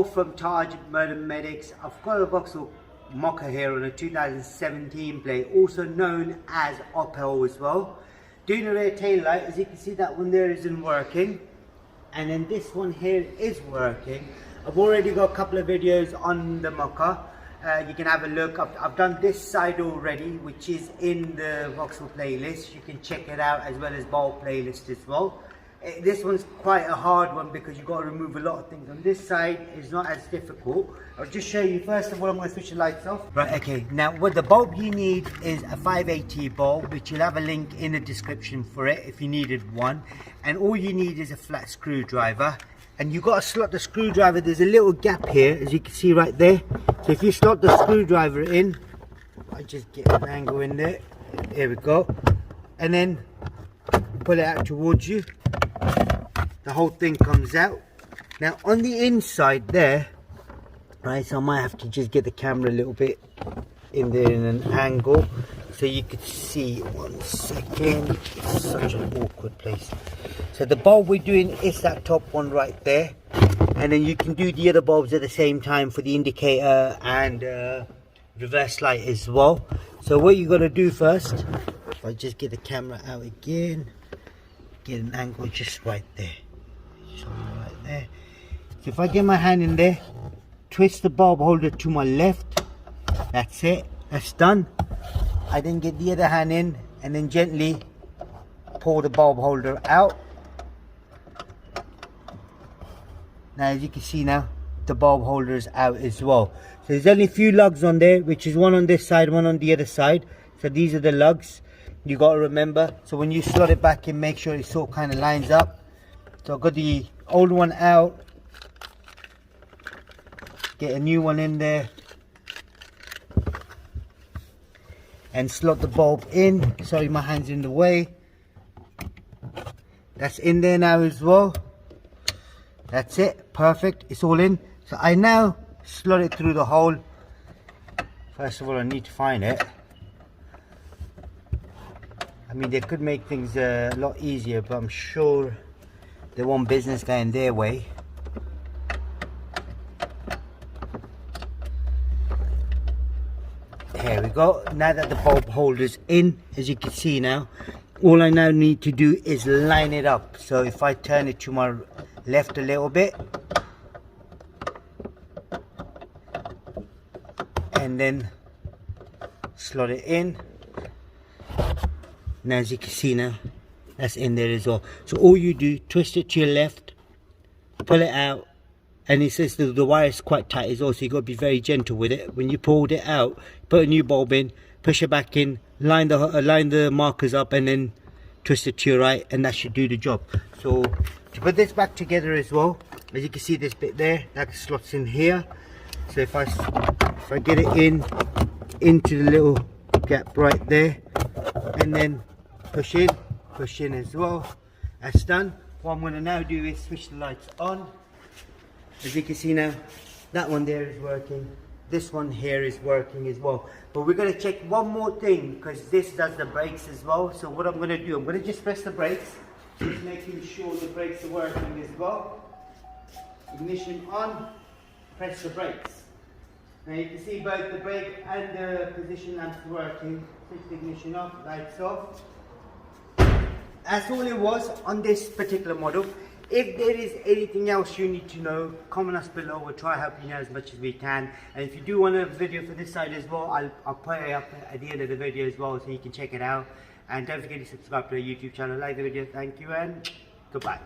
from Tajmotormedics. I've got a Vauxhall Mokka here on a 2017 plate, also known as Opel as well. Doing a rear tail light, as you can see that one there isn't working, and then this one here is working. I've already got a couple of videos on the Mokka. You can have a look. I've done this side already, which is in the Vauxhall playlist. You can check it out, as well as Vauxhall playlist as well. This one's quite a hard one because you've got to remove a lot of things. On this side, it's not as difficult. I'll just show you. First of all, I'm going to switch the lights off. Right, okay. Now, what the bulb you need is a 580 bulb, which you'll have a link in the description for it if you needed one. And all you need is a flat screwdriver. And you've got to slot the screwdriver. There's a little gap here, as you can see right there. So if you slot the screwdriver in, I just get an angle in there. There we go. And then pull it out towards you. The whole thing comes out. Now on the inside there, right, so I might have to just get the camera a little bit in there in an angle so you could see. 1 second. It's such an awkward place. So the bulb we're doing is that top one right there, and then you can do the other bulbs at the same time for the indicator and reverse light as well. So what you got to do first, if I just get the camera out again, get an angle just right there. Right there. So if I get my hand in there, twist the bulb holder to my left, that's it, that's done. I then get the other hand in and then gently pull the bulb holder out. Now as you can see now, the bulb holder is out as well. So there's only a few lugs on there, which is one on this side, one on the other side. So these are the lugs you got to remember. So when you slot it back in, make sure it sort of kind of lines up. So I've got the old one out, get a new one in there, and slot the bulb in. Sorry, my hand's in the way. That's in there now as well. That's it, perfect, it's all in. So I now slot it through the hole. First of all, I need to find it. I mean, they could make things a lot easier, but I'm sure they want business going their way. There we go. Now that the bulb holder's in, as you can see now, all I now need to do is line it up. So if I turn it to my left a little bit, and then slot it in. Now as you can see now, that's in there as well. So all you do, twist it to your left, pull it out, and it says the wire is quite tight as well, so you've got to be very gentle with it. When you pulled it out, put a new bulb in, push it back in, line the markers up, and then twist it to your right, and that should do the job. So to put this back together as well, as you can see this bit there, that slots in here. So if I get it into the little gap right there, and then push in as well, that's done. What I'm going to now do is switch the lights on. As you can see now, that one there is working, this one here is working as well. But we're going to check one more thing, because this does the brakes as well. So what I'm going to do, I'm going to just press the brakes, just making sure the brakes are working as well. Ignition on, press the brakes. Now you can see both the brake and the position lamps working. Switch the ignition off, lights off. That's all it was on this particular model. If there is anything else you need to know, comment us below. We'll try to help you know as much as we can. And if you do want a video for this side as well, I'll put it up at the end of the video as well, so you can check it out. And don't forget to subscribe to our YouTube channel, like the video. Thank you and goodbye.